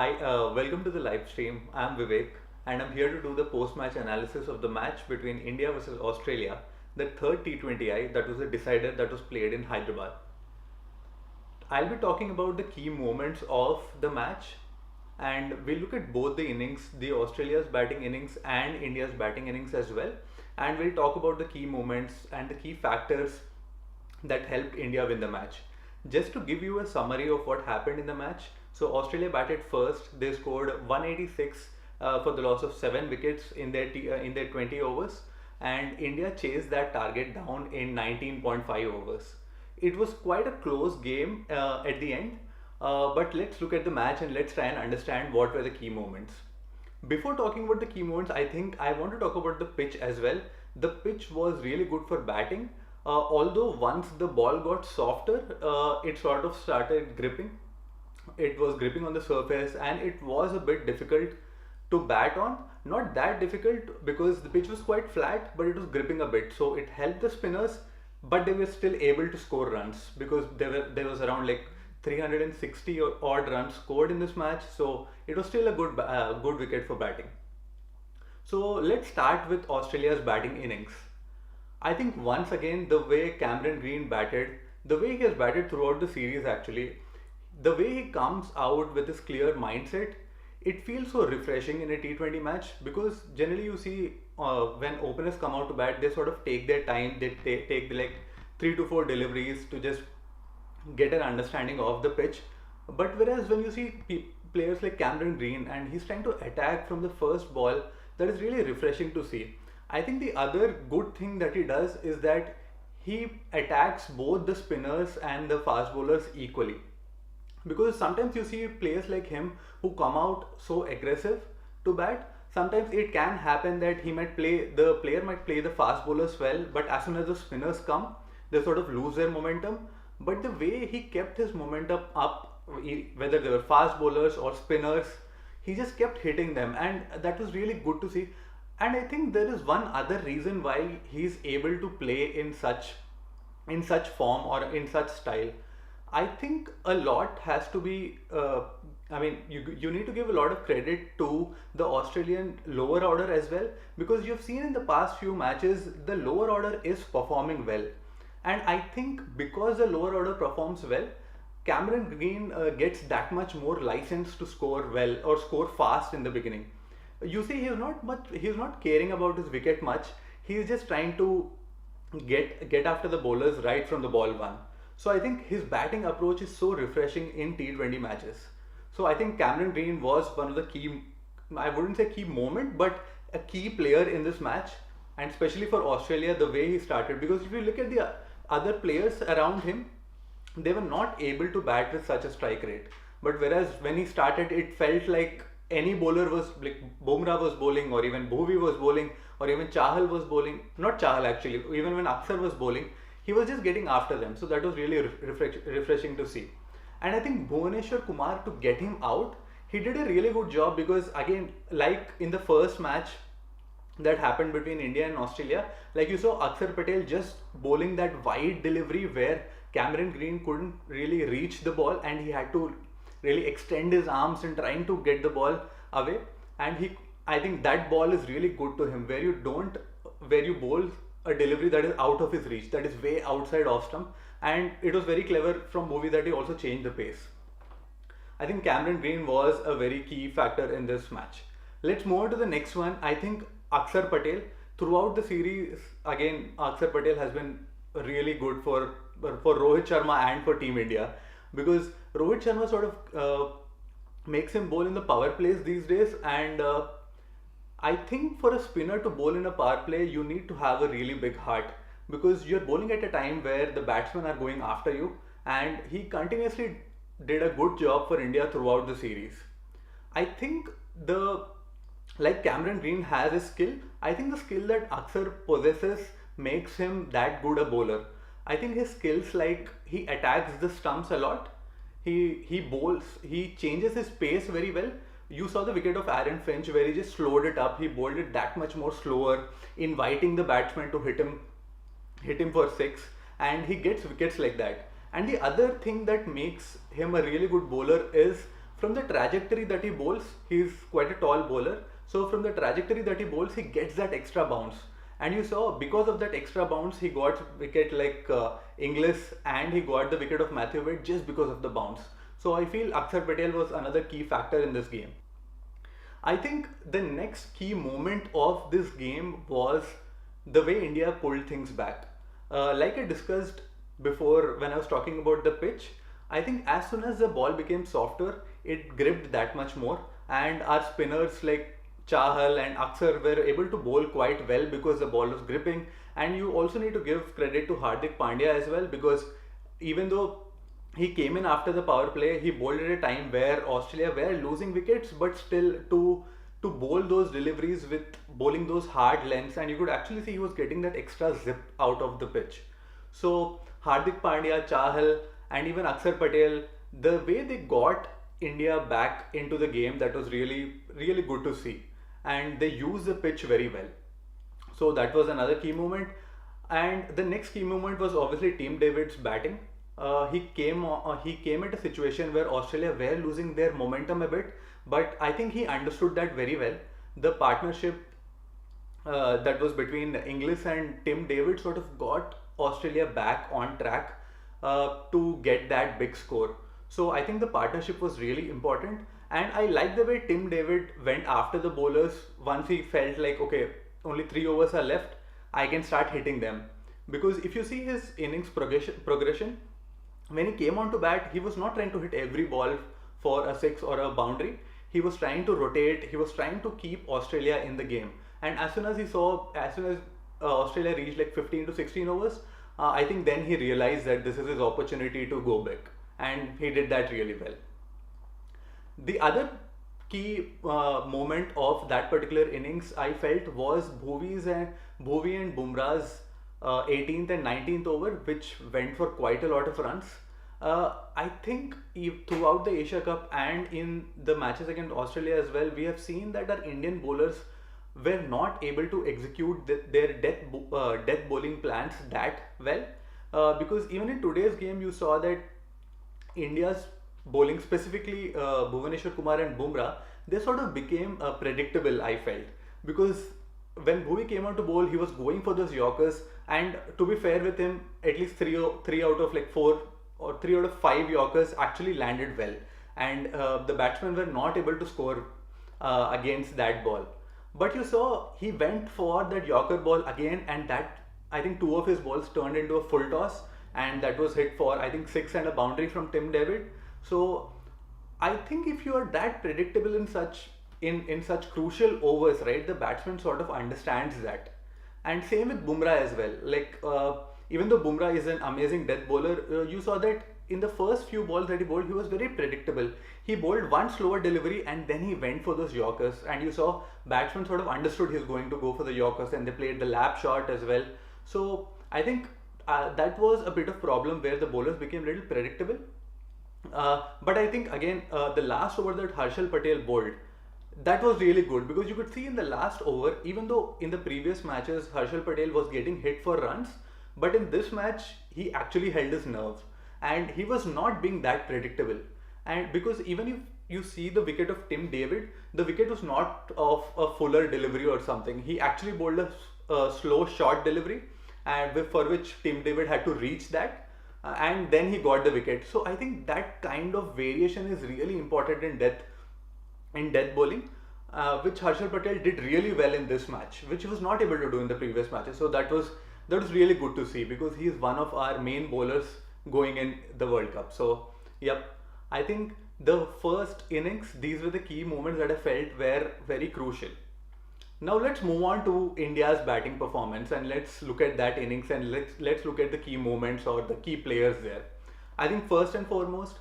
Hi, welcome to the live stream. I'm Vivek and I'm here to do the post-match analysis of the match between India versus Australia, the third T20I that was a decider that was played in Hyderabad. I'll be talking about the key moments of the match and we'll look at both the innings, the Australia's batting innings and India's batting innings as well. And we'll talk about the key moments and the key factors that helped India win the match. Just to give you a summary of what happened in the match, so Australia batted first. They scored 186 for the loss of 7 wickets in their 20 overs, and India chased that target down in 19.5 overs. It was quite a close game at the end, but let's look at the match and let's try and understand what were the key moments. Before talking about the key moments, I think I want to talk about the pitch as well. The pitch was really good for batting. Although once the ball got softer, it sort of started gripping. It was gripping on the surface and it was a bit difficult to bat on. Not that difficult because the pitch was quite flat, but it was gripping a bit. So it helped the spinners, but they were still able to score runs because there was around like 360 odd runs scored in this match. So it was still a good wicket for batting. So let's start with Australia's batting innings. I think once again the way Cameron Green batted, the way he has batted throughout the series actually, the way he comes out with his clear mindset, it feels so refreshing in a T20 match because generally you see when openers come out to bat, they sort of take their time, they take like 3 to 4 deliveries to just get an understanding of the pitch. But whereas when you see players like Cameron Green and he's trying to attack from the first ball, that is really refreshing to see. I think the other good thing that he does is that he attacks both the spinners and the fast bowlers equally. Because sometimes you see players like him who come out so aggressive to bat. Sometimes it can happen that the player might play the fast bowlers well, but as soon as the spinners come, they sort of lose their momentum. But the way he kept his momentum up, whether they were fast bowlers or spinners, he just kept hitting them, and that was really good to see. And I think there is one other reason why he's able to play in such form or in such style. I think a lot has to be. You need to give a lot of credit to the Australian lower order as well, because you've seen in the past few matches the lower order is performing well, and I think because the lower order performs well, Cameron Green gets that much more license to score well or score fast in the beginning. You see, he's not caring about his wicket much. He's just trying to get after the bowlers right from the ball one. So I think his batting approach is so refreshing in T20 matches. So I think Cameron Green was one of the key, I wouldn't say key moment, but a key player in this match, and especially for Australia the way he started, because if you look at the other players around him, they were not able to bat with such a strike rate. But whereas when he started, it felt like any bowler was like Bumrah was bowling, or even Bhuvi was bowling, or even Chahal was bowling. Not Chahal actually. Even when Akshar was bowling, he was just getting after them. So that was really refreshing to see. And I think Bhuvaneshwar Kumar, to get him out, he did a really good job because again, like in the first match that happened between India and Australia, like you saw Akshar Patel just bowling that wide delivery where Cameron Green couldn't really reach the ball and he had to really extend his arms and trying to get the ball away. And I think that ball is really good to him, where you bowl a delivery that is out of his reach, that is way outside off stump. And it was very clever from Bhuvi that he also changed the pace. I think Cameron Green was a very key factor in this match. Let's move on to the next one. I think Akshar Patel, throughout the series, again, Akshar Patel has been really good for Rohit Sharma and for Team India, because Rohit Sharma sort of makes him bowl in the power plays these days, and I think for a spinner to bowl in a power play, you need to have a really big heart, because you're bowling at a time where the batsmen are going after you, and he continuously did a good job for India throughout the series. I think like Cameron Green has a skill, I think the skill that Akshar possesses makes him that good a bowler. I think his skills, like he attacks the stumps a lot. He bowls, he changes his pace very well. You saw the wicket of Aaron Finch where he just slowed it up. He bowled it that much more slower, inviting the batsman to hit him for six, and he gets wickets like that. And the other thing that makes him a really good bowler is from the trajectory that he bowls, he's quite a tall bowler. So from the trajectory that he bowls, he gets that extra bounce. And you saw because of that extra bounce, he got wicket like Inglis, and he got the wicket of Matthew Wade just because of the bounce. So I feel Akshar Patel was another key factor in this game. I think the next key moment of this game was the way India pulled things back. Like I discussed before when I was talking about the pitch, I think as soon as the ball became softer, it gripped that much more, and our spinners like Chahal and Akshar were able to bowl quite well because the ball was gripping. And you also need to give credit to Hardik Pandya as well, because even though he came in after the power play, he bowled at a time where Australia were losing wickets, but still to bowl those deliveries with bowling those hard lengths, and you could actually see he was getting that extra zip out of the pitch. So Hardik Pandya, Chahal, and even Akshar Patel, the way they got India back into the game, that was really good to see, and they used the pitch very well. So that was another key moment. And the next key moment was obviously Team David's batting. He came at a situation where Australia were losing their momentum a bit, but I think he understood that very well. The partnership that was between Inglis and Tim David sort of got Australia back on track to get that big score. So I think the partnership was really important, and I like the way Tim David went after the bowlers once he felt like, okay, only 3 overs are left, I can start hitting them. Because if you see his innings progression, when he came on to bat, he was not trying to hit every ball for a six or a boundary. He was trying to rotate, he was trying to keep Australia in the game. And as soon as Australia reached like 15 to 16 overs, I think then he realized that this is his opportunity to go big. And he did that really well. The other key moment of that particular innings, I felt, was Bhuvi and Bumrah's 18th and 19th over, which went for quite a lot of runs. I think throughout the Asia Cup and in the matches against Australia as well, we have seen that our Indian bowlers were not able to execute their death bowling plans that well. Because even in today's game, you saw that India's bowling, specifically Bhuvaneshwar Kumar and Bumrah, they sort of became predictable, I felt. Because when Bhuvi came out to bowl, he was going for those Yorkers, and to be fair with him, at least three out of like 4 or 3 out of 5 Yorkers actually landed well, and the batsmen were not able to score against that ball. But you saw he went for that Yorker ball again, and that, I think 2 of his balls turned into a full toss, and that was hit for, I think, 6 and a boundary from Tim David. So I think if you are that predictable in such crucial overs, right, the batsman sort of understands that. And same with Bumrah as well. Like even though Bumrah is an amazing death bowler, you saw that in the first few balls that he bowled, he was very predictable. He bowled one slower delivery and then he went for those Yorkers, and you saw batsmen sort of understood he's going to go for the Yorkers, and they played the lap shot as well. So I think that was a bit of problem where the bowlers became a little predictable. But I think again, the last over that Harshal Patel bowled, that was really good, because you could see in the last over, even though in the previous matches Harshal Patel was getting hit for runs, but in this match he actually held his nerve and he was not being that predictable. And because even if you see the wicket of Tim David, the wicket was not of a fuller delivery or something. He actually bowled a slow short delivery, and for which Tim David had to reach that, and then he got the wicket. So I think that kind of variation is really important in death bowling, which Harshal Patel did really well in this match, which he was not able to do in the previous matches. So that was really good to see, because he is one of our main bowlers going in the World Cup. So yep, I think the first innings, these were the key moments that I felt were very crucial. Now let's move on to India's batting performance, and let's look at that innings, and let's look at the key moments or the key players there. I think first and foremost,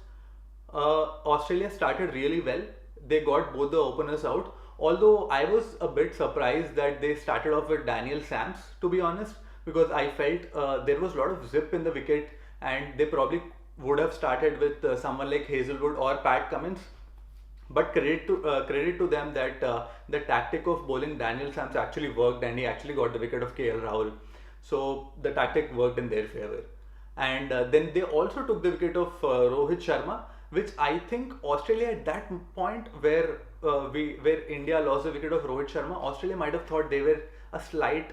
Australia started really well. They got both the openers out. Although I was a bit surprised that they started off with Daniel Sams, to be honest, because I felt there was a lot of zip in the wicket, and they probably would have started with someone like Hazelwood or Pat Cummins. But credit to them that the tactic of bowling Daniel Sams actually worked, and he actually got the wicket of KL Rahul. So the tactic worked in their favor. And then they also took the wicket of Rohit Sharma. which I think Australia at that point where India lost the wicket of Rohit Sharma, Australia might have thought they were a slight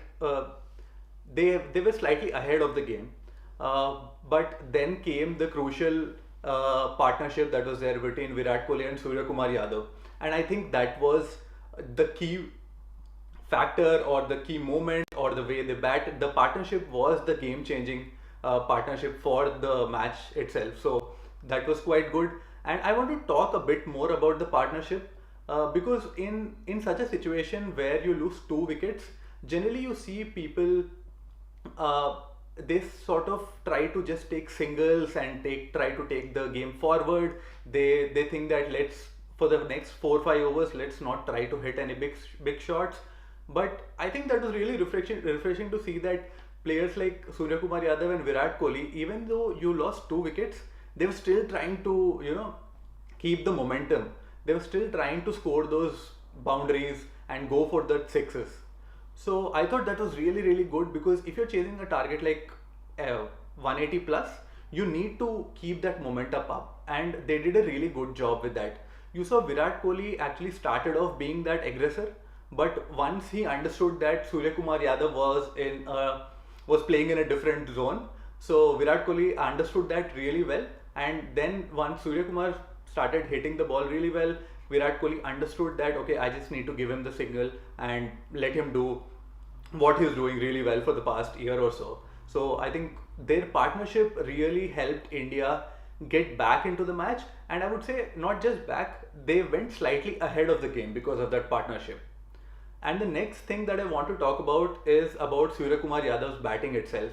they were slightly ahead of the game, but then came the crucial partnership that was there between Virat Kohli and Suryakumar Yadav, and I think that was the key factor or the key moment or the way they bat. The partnership was the game changing partnership for the match itself. So that was quite good. And I want to talk a bit more about the partnership because in such a situation where you lose two wickets, generally you see people uh, they sort of try to just take singles and try to take the game forward. They think that let's for the next 4 or 5 overs let's not try to hit any big shots. But I think that was really refreshing to see that players like Suryakumar Yadav and Virat Kohli, even though you lost two wickets, they were still trying to keep the momentum. They were still trying to score those boundaries and go for the sixes. So I thought that was really good because if you're chasing a target like 180 plus, you need to keep that momentum up, and they did a really good job with that. You saw Virat Kohli actually started off being that aggressor, but once he understood that Suryakumar Yadav was playing in a different zone, so Virat Kohli understood that really well. And then once Suryakumar started hitting the ball really well, Virat Kohli understood that okay, I just need to give him the signal and let him do what he's doing really well for the past year or so. So I think their partnership really helped India get back into the match, and I would say not just back, they went slightly ahead of the game because of that partnership. And the next thing that I want to talk about is about Suryakumar Yadav's batting itself.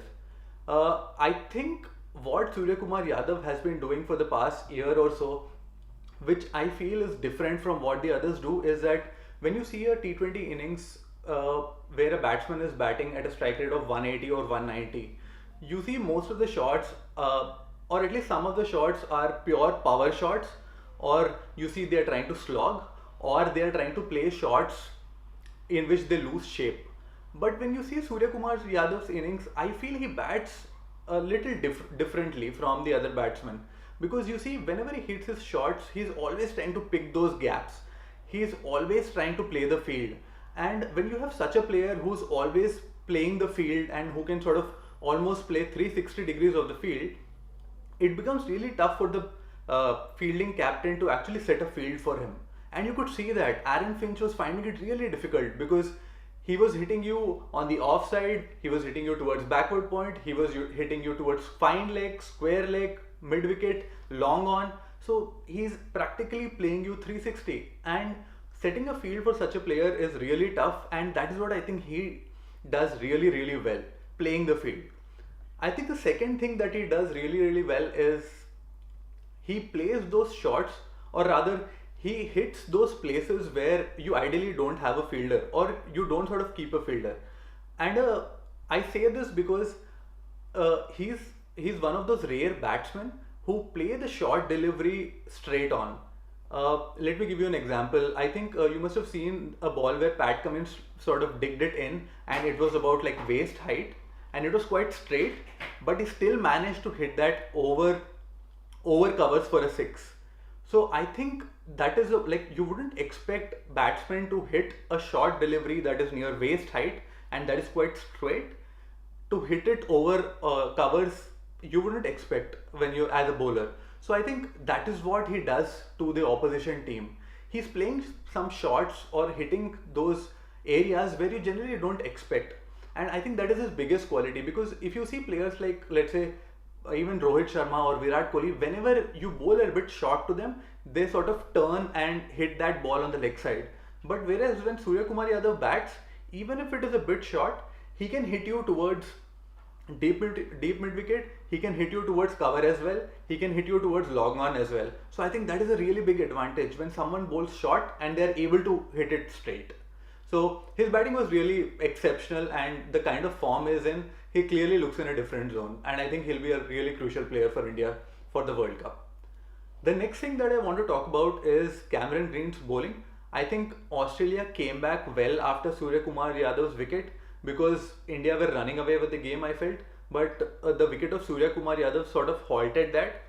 I think what Suryakumar Yadav has been doing for the past year or so, which I feel is different from what the others do, is that when you see a T20 innings where a batsman is batting at a strike rate of 180 or 190, you see most of the shots, or at least some of the shots, are pure power shots, or you see they are trying to slog, or they are trying to play shots in which they lose shape. But when you see Suryakumar Yadav's innings, I feel he bats a little differently from the other batsmen, because you see whenever he hits his shots, he's always trying to pick those gaps. He's always trying to play the field. And when you have such a player who's always playing the field and who can sort of almost play 360 degrees of the field, it becomes really tough for the fielding captain to actually set a field for him. And you could see that Aaron Finch was finding it really difficult because he was hitting you on the offside, he was hitting you towards backward point, he was hitting you towards fine leg, square leg, mid wicket, long on. So he's practically playing you 360, and setting a field for such a player is really tough, and that is what I think he does really well, playing the field. I think the second thing that he does really well is he plays those shots, or rather he hits those places where you ideally don't have a fielder or you don't sort of keep a fielder. And I say this because he's one of those rare batsmen who play the short delivery straight on. Let me give you an example. I think you must have seen a ball where Pat Cummins sort of digged it in, and it was about like waist height, and it was quite straight, but he still managed to hit that over covers for a six. So I think that is like you wouldn't expect batsmen to hit a short delivery that is near waist height and that is quite straight, to hit it over covers. You wouldn't expect when you as a bowler. So I think that is what he does to the opposition team. He's playing some shots or hitting those areas where you generally don't expect. And I think that is his biggest quality, because if you see players like, let's say, even Rohit Sharma or Virat Kohli, whenever you bowl a bit short to them, they sort of turn and hit that ball on the leg side. But whereas when Suryakumar Yadav bats, even if it is a bit short, he can hit you towards deep mid wicket, he can hit you towards cover as well, he can hit you towards long on as well. So I think that is a really big advantage when someone bowls short and they are able to hit it straight. So his batting was really exceptional, and the kind of form he's in, he clearly looks in a different zone, and I think he'll be a really crucial player for India for the World Cup. The next thing that I want to talk about is Cameron Green's bowling. I think Australia came back well after Suryakumar Yadav's wicket, because India were running away with the game, I felt, but the wicket of Suryakumar Yadav sort of halted that.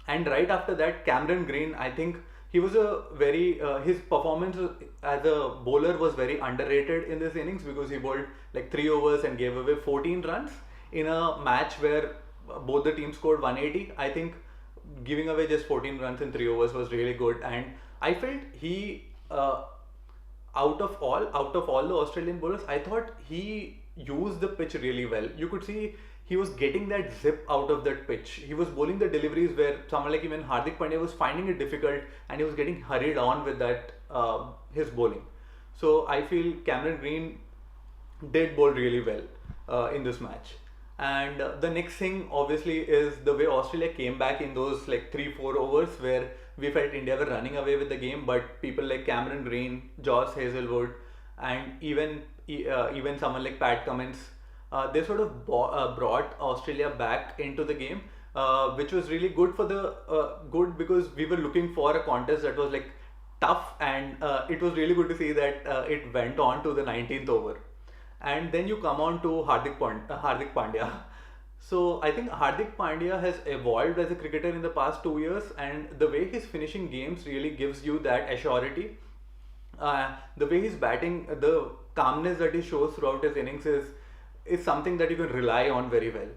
And right after that, Cameron Green, I think he was a very his performance as a bowler was very underrated in this innings because he bowled like 3 overs and gave away 14 runs in a match where both the teams scored 180. I think giving away just 14 runs in 3 overs was really good, and I felt he out of all the Australian bowlers, I thought he used the pitch really well. You could see he was getting that zip out of that pitch. He was bowling the deliveries where someone like even Hardik Pandya was finding it difficult, and he was getting hurried on with that his bowling. So I feel Cameron Green did bowl really well in this match. And the next thing obviously is the way Australia came back in those like 3-4 overs where we felt India were running away with the game, but people like Cameron Green, Josh Hazlewood, and even someone like Pat Cummins, they sort of brought Australia back into the game, which was really good for the good because we were looking for a contest that was like tough, and it was really good to see that it went on to the 19th over. And then you come on to Hardik Pandya. So I think Hardik Pandya has evolved as a cricketer in the past 2 years, and the way he's finishing games really gives you that assurity. The way he's batting, the calmness that he shows throughout his innings is something that you can rely on very well.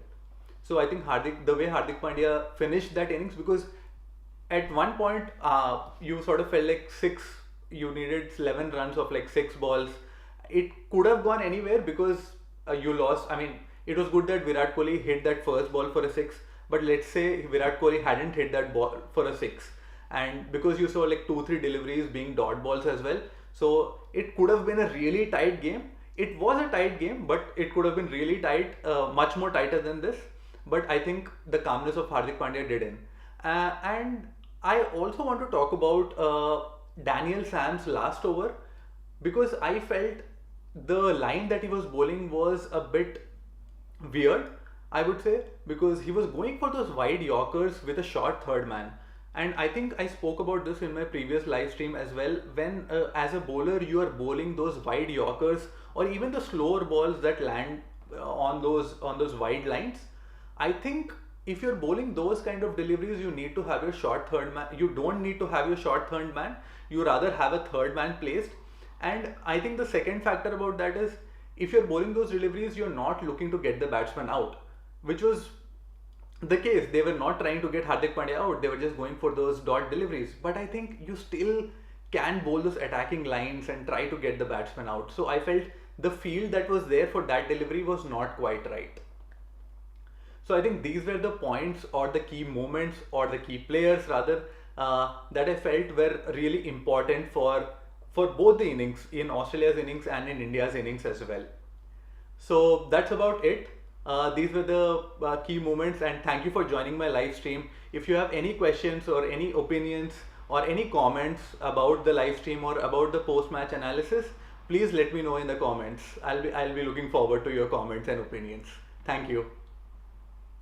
So I think the way Hardik Pandya finished that innings, because at one point you sort of felt like you needed 11 runs of like 6 balls. It could have gone anywhere because you lost. I mean, it was good that Virat Kohli hit that first ball for a 6, but let's say Virat Kohli hadn't hit that ball for a 6, and because you saw like 2-3 deliveries being dot balls as well, so it could have been a really tight game. It was a tight game, but it could have been really tight, much more tighter than this. But I think the calmness of Hardik Pandya did in. And I also want to talk about Daniel Sam's last over, because I felt the line that he was bowling was a bit weird, I would say, because he was going for those wide Yorkers with a short third man. And I think I spoke about this in my previous live stream as well. When as a bowler you are bowling those wide Yorkers or even the slower balls that land on those wide lines, I think if you're bowling those kind of deliveries, you need to have your short third man. You don't need to have your short third man. You rather have a third man placed. And I think the second factor about that is if you're bowling those deliveries, you're not looking to get the batsman out, which was the case. They were not trying to get Hardik Pandya out. They were just going for those dot deliveries. But I think you still can bowl those attacking lines and try to get the batsman out. So I felt the field that was there for that delivery was not quite right. So I think these were the points or the key moments or the key players rather that I felt were really important for both the innings, in Australia's innings and in India's innings as well. So that's about it. These were the key moments, and thank you for joining my live stream. If you have any questions or any opinions or any comments about the live stream or about the post-match analysis, please let me know in the comments. I'll be looking forward to your comments and opinions. Thank you.